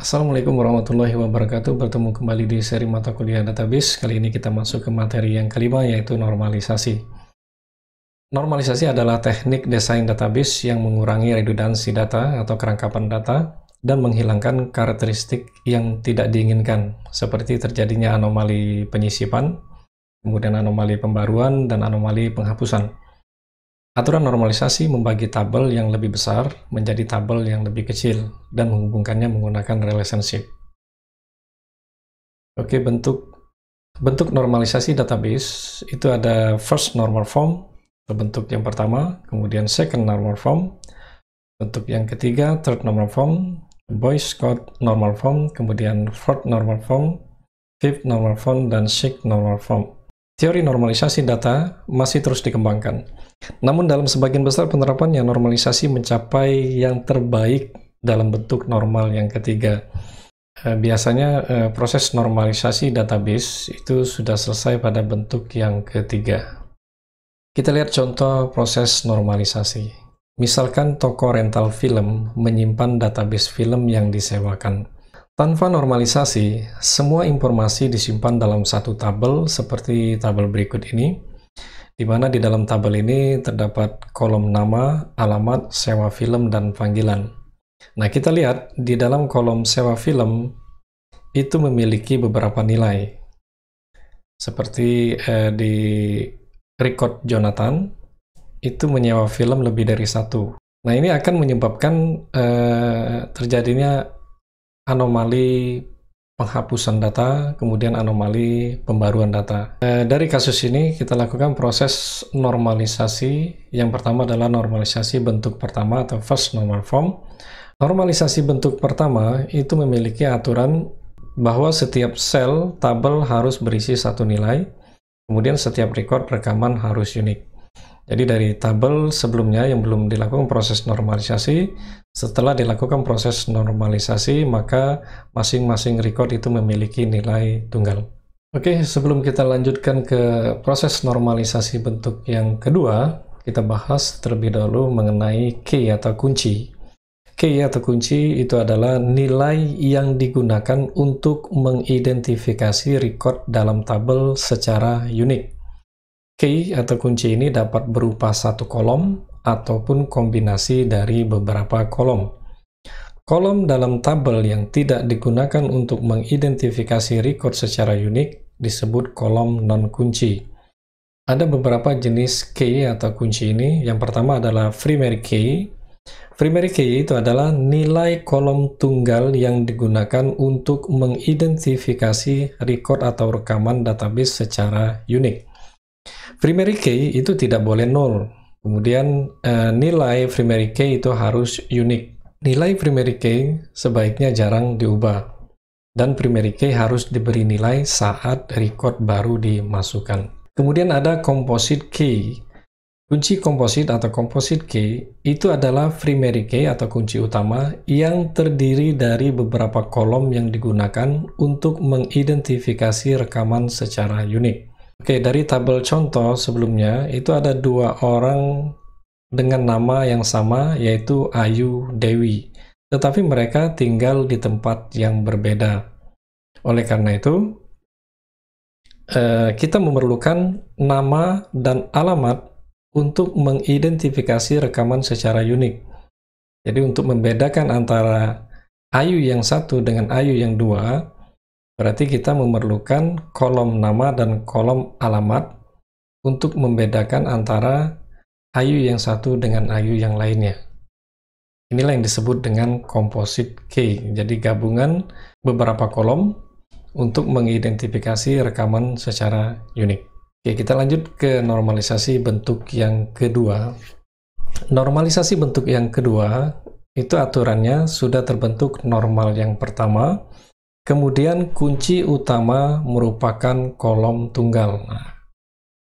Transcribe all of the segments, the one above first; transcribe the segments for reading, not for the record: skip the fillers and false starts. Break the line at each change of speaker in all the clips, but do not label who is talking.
Assalamualaikum warahmatullahi wabarakatuh. Bertemu kembali di seri mata kuliah database. Kali ini kita masuk ke materi yang kelima, yaitu normalisasi. Normalisasi adalah teknik desain database yang mengurangi redundansi data atau kerangkapan data dan menghilangkan karakteristik yang tidak diinginkan, seperti terjadinya anomali penyisipan, kemudian anomali pembaruan, dan anomali penghapusan. Aturan normalisasi membagi tabel yang lebih besar menjadi tabel yang lebih kecil dan menghubungkannya menggunakan relationship. Oke, bentuk normalisasi database itu ada first normal form, bentuk yang pertama, kemudian second normal form, bentuk yang ketiga third normal form, Boyce Codd normal form, kemudian fourth normal form, fifth normal form, dan sixth normal form. Teori normalisasi data masih terus dikembangkan. Namun dalam sebagian besar penerapannya, normalisasi mencapai yang terbaik dalam bentuk normal yang ketiga. Biasanya proses normalisasi database itu sudah selesai pada bentuk yang ketiga. Kita lihat contoh proses normalisasi. Misalkan toko rental film menyimpan database film yang disewakan. Tanpa normalisasi, semua informasi disimpan dalam satu tabel seperti tabel berikut ini, di mana di dalam tabel ini terdapat kolom nama, alamat, sewa film, dan panggilan. Nah, kita lihat di dalam kolom sewa film itu memiliki beberapa nilai. Seperti di record Jonathan, itu menyewa film lebih dari satu. Nah, ini akan menyebabkan terjadinya anomali penghapusan data, kemudian anomali pembaruan data. Dari kasus ini kita lakukan proses normalisasi. Yang pertama adalah normalisasi bentuk pertama atau first normal form. Normalisasi bentuk pertama itu memiliki aturan bahwa setiap sel tabel harus berisi satu nilai, kemudian setiap record rekaman harus unik. Jadi dari tabel sebelumnya yang belum dilakukan proses normalisasi, setelah dilakukan proses normalisasi, maka masing-masing record itu memiliki nilai tunggal. Oke, sebelum kita lanjutkan ke proses normalisasi bentuk yang kedua, kita bahas terlebih dahulu mengenai key atau kunci. Key atau kunci itu adalah nilai yang digunakan untuk mengidentifikasi record dalam tabel secara unik. Key atau kunci ini dapat berupa satu kolom ataupun kombinasi dari beberapa kolom. Kolom dalam tabel yang tidak digunakan untuk mengidentifikasi record secara unik disebut kolom non-kunci. Ada beberapa jenis key atau kunci ini. Yang pertama adalah primary key. Primary key itu adalah nilai kolom tunggal yang digunakan untuk mengidentifikasi record atau rekaman database secara unik. Primary key itu tidak boleh nol. Kemudian nilai primary key itu harus unik. Nilai primary key sebaiknya jarang diubah. Dan primary key harus diberi nilai saat record baru dimasukkan. Kemudian ada composite key. Kunci komposit atau composite key itu adalah primary key atau kunci utama yang terdiri dari beberapa kolom yang digunakan untuk mengidentifikasi rekaman secara unik. Oke, dari tabel contoh sebelumnya, itu ada dua orang dengan nama yang sama, yaitu Ayu Dewi. Tetapi mereka tinggal di tempat yang berbeda. Oleh karena itu, kita memerlukan nama dan alamat untuk mengidentifikasi rekaman secara unik. Jadi untuk membedakan antara Ayu yang satu dengan Ayu yang dua, berarti kita memerlukan kolom nama dan kolom alamat untuk membedakan antara Ayu yang satu dengan Ayu yang lainnya. Inilah yang disebut dengan composite key. Jadi gabungan beberapa kolom untuk mengidentifikasi rekaman secara unik. Oke, kita lanjut ke normalisasi bentuk yang kedua. Normalisasi bentuk yang kedua itu aturannya sudah terbentuk normal yang pertama. Kemudian kunci utama merupakan kolom tunggal. Nah,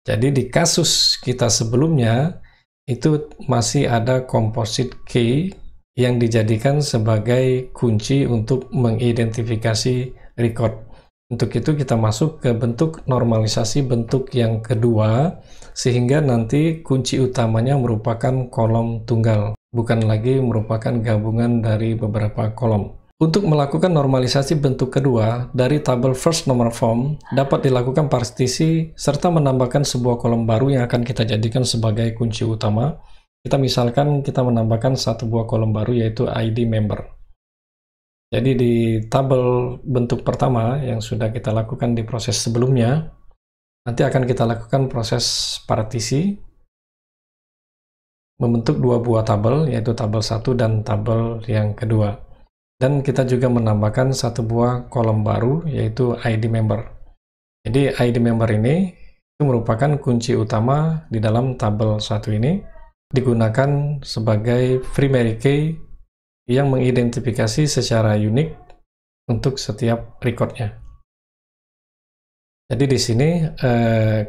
jadi di kasus kita sebelumnya itu masih ada composite key yang dijadikan sebagai kunci untuk mengidentifikasi record. Untuk itu kita masuk ke bentuk normalisasi bentuk yang kedua, sehingga nanti kunci utamanya merupakan kolom tunggal, bukan lagi merupakan gabungan dari beberapa kolom. Untuk melakukan normalisasi bentuk kedua dari tabel first normal form, dapat dilakukan partisi serta menambahkan sebuah kolom baru yang akan kita jadikan sebagai kunci utama. Kita misalkan kita menambahkan satu buah kolom baru, yaitu ID member. Jadi di tabel bentuk pertama yang sudah kita lakukan di proses sebelumnya, nanti akan kita lakukan proses partisi, membentuk dua buah tabel, yaitu tabel 1 dan tabel yang kedua. Dan kita juga menambahkan satu buah kolom baru, yaitu ID member. Jadi ID member ini itu merupakan kunci utama di dalam tabel 1 ini, digunakan sebagai primary key yang mengidentifikasi secara unik untuk setiap recordnya. Jadi di sini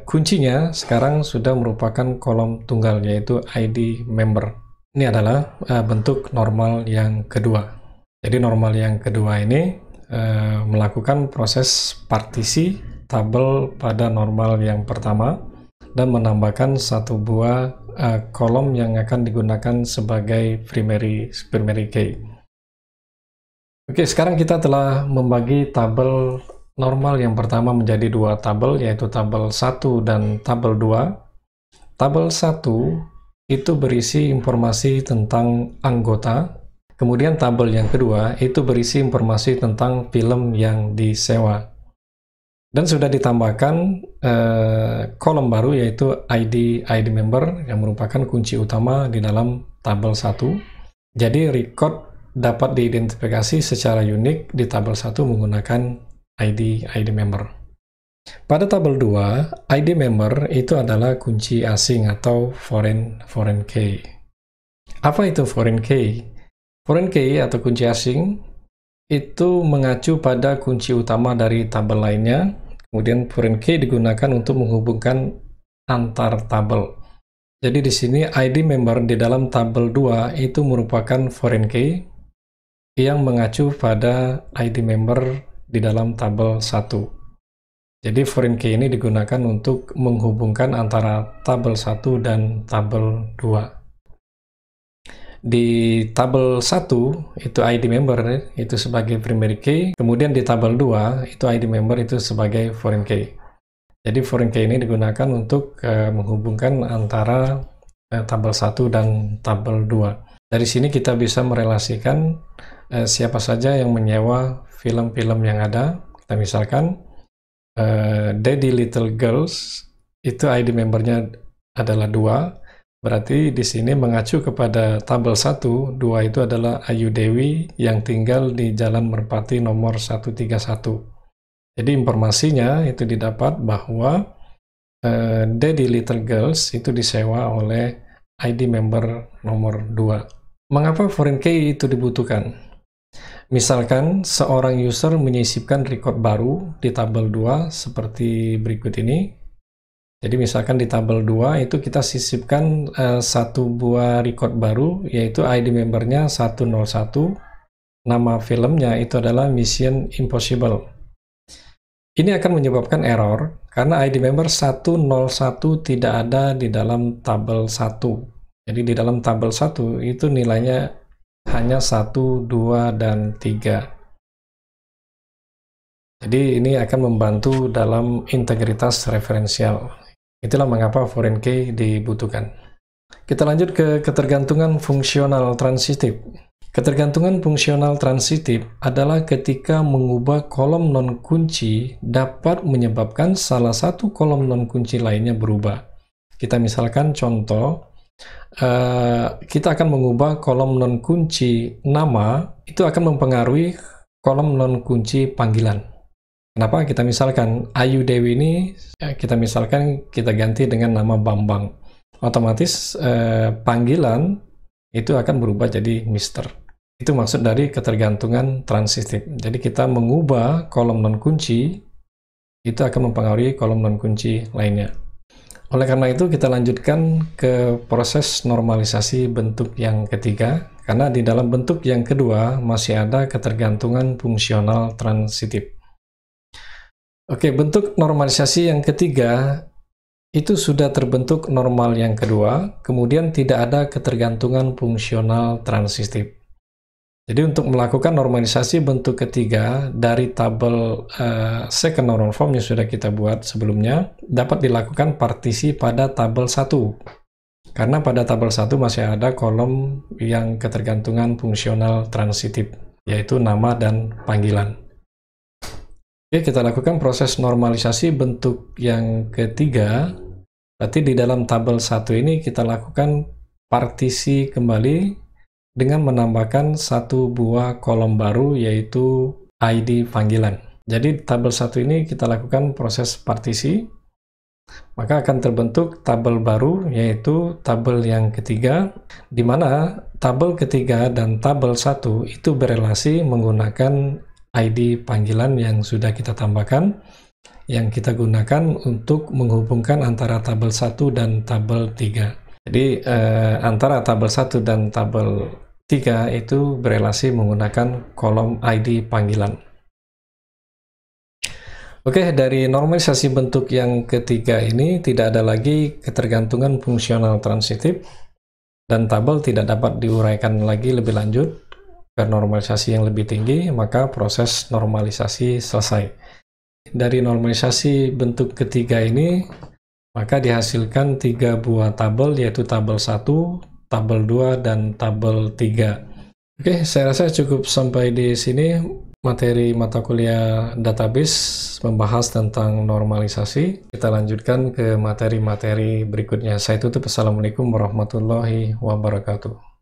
kuncinya sekarang sudah merupakan kolom tunggal, yaitu ID member. Ini adalah bentuk normal yang kedua. Jadi normal yang kedua ini melakukan proses partisi tabel pada normal yang pertama dan menambahkan satu buah kolom yang akan digunakan sebagai primary key. Oke, sekarang kita telah membagi tabel normal yang pertama menjadi dua tabel, yaitu tabel 1 dan tabel 2. Tabel 1 itu berisi informasi tentang anggota. Kemudian tabel yang kedua itu berisi informasi tentang film yang disewa. Dan sudah ditambahkan kolom baru, yaitu ID member yang merupakan kunci utama di dalam tabel 1. Jadi record dapat diidentifikasi secara unik di tabel 1 menggunakan ID member. Pada tabel 2, ID member itu adalah kunci asing atau foreign key. Apa itu foreign key? Foreign key atau kunci asing itu mengacu pada kunci utama dari tabel lainnya. Kemudian foreign key digunakan untuk menghubungkan antar tabel. Jadi di sini ID member di dalam tabel 2 itu merupakan foreign key yang mengacu pada ID member di dalam tabel 1. Jadi foreign key ini digunakan untuk menghubungkan antara tabel 1 dan tabel 2. Di tabel 1 itu ID member itu sebagai primary key, kemudian di tabel 2 itu ID member itu sebagai foreign key. Jadi foreign key ini digunakan untuk menghubungkan antara tabel 1 dan tabel 2. Dari sini kita bisa merelasikan siapa saja yang menyewa film-film yang ada. Kita misalkan Daddy Little Girls itu ID membernya adalah 2. Berarti di sini mengacu kepada tabel 1, 2 itu adalah Ayu Dewi yang tinggal di Jalan Merpati nomor 131. Jadi informasinya itu didapat bahwa Daddy Little Girls itu disewa oleh ID member nomor 2. Mengapa foreign key itu dibutuhkan? Misalkan seorang user menyisipkan record baru di tabel 2 seperti berikut ini. Jadi misalkan di tabel 2 itu kita sisipkan satu buah record baru, yaitu ID membernya 101, nama filmnya itu adalah Mission Impossible. Ini akan menyebabkan error karena ID member 101 tidak ada di dalam tabel 1. Jadi di dalam tabel 1 itu nilainya hanya 1, 2, dan 3. Jadi ini akan membantu dalam integritas referensial. Itulah mengapa foreign key dibutuhkan. Kita lanjut ke ketergantungan fungsional transitif. Ketergantungan fungsional transitif adalah ketika mengubah kolom non-kunci dapat menyebabkan salah satu kolom non-kunci lainnya berubah. Kita misalkan contoh, kita akan mengubah kolom non-kunci nama, itu akan mempengaruhi kolom non-kunci panggilan. Kenapa? Kita misalkan Ayu Dewi ini, kita misalkan kita ganti dengan nama Bambang. Otomatis panggilan itu akan berubah jadi Mister. Itu maksud dari ketergantungan transitif. Jadi kita mengubah kolom non-kunci, itu akan mempengaruhi kolom non-kunci lainnya. Oleh karena itu kita lanjutkan ke proses normalisasi bentuk yang ketiga. karena di dalam bentuk yang kedua masih ada ketergantungan fungsional transitif. Oke, bentuk normalisasi yang ketiga itu sudah terbentuk normal yang kedua, kemudian tidak ada ketergantungan fungsional transitif. Jadi untuk melakukan normalisasi bentuk ketiga dari tabel second normal form yang sudah kita buat sebelumnya, dapat dilakukan partisi pada tabel 1. Karena pada tabel 1 masih ada kolom yang ketergantungan fungsional transitif, yaitu nama dan panggilan. Oke, kita lakukan proses normalisasi bentuk yang ketiga. Berarti di dalam tabel 1 ini kita lakukan partisi kembali dengan menambahkan satu buah kolom baru, yaitu ID panggilan. Jadi tabel 1 ini kita lakukan proses partisi, maka akan terbentuk tabel baru, yaitu tabel yang ketiga, di mana tabel ketiga dan tabel 1 itu berelasi menggunakan ID panggilan yang sudah kita tambahkan, yang kita gunakan untuk menghubungkan antara tabel 1 dan tabel 3. Jadi antara tabel 1 dan tabel 3 itu berelasi menggunakan kolom ID panggilan. Oke, dari normalisasi bentuk yang ketiga ini tidak ada lagi ketergantungan fungsional transitif dan tabel tidak dapat diuraikan lagi lebih lanjut ke normalisasi yang lebih tinggi, maka proses normalisasi selesai. Dari normalisasi bentuk ketiga ini, maka dihasilkan 3 buah tabel, yaitu tabel 1, tabel 2, dan tabel 3. Oke, saya rasa cukup sampai di sini materi mata kuliah database membahas tentang normalisasi. Kita lanjutkan ke materi-materi berikutnya. Saya tutup. Assalamualaikum warahmatullahi wabarakatuh.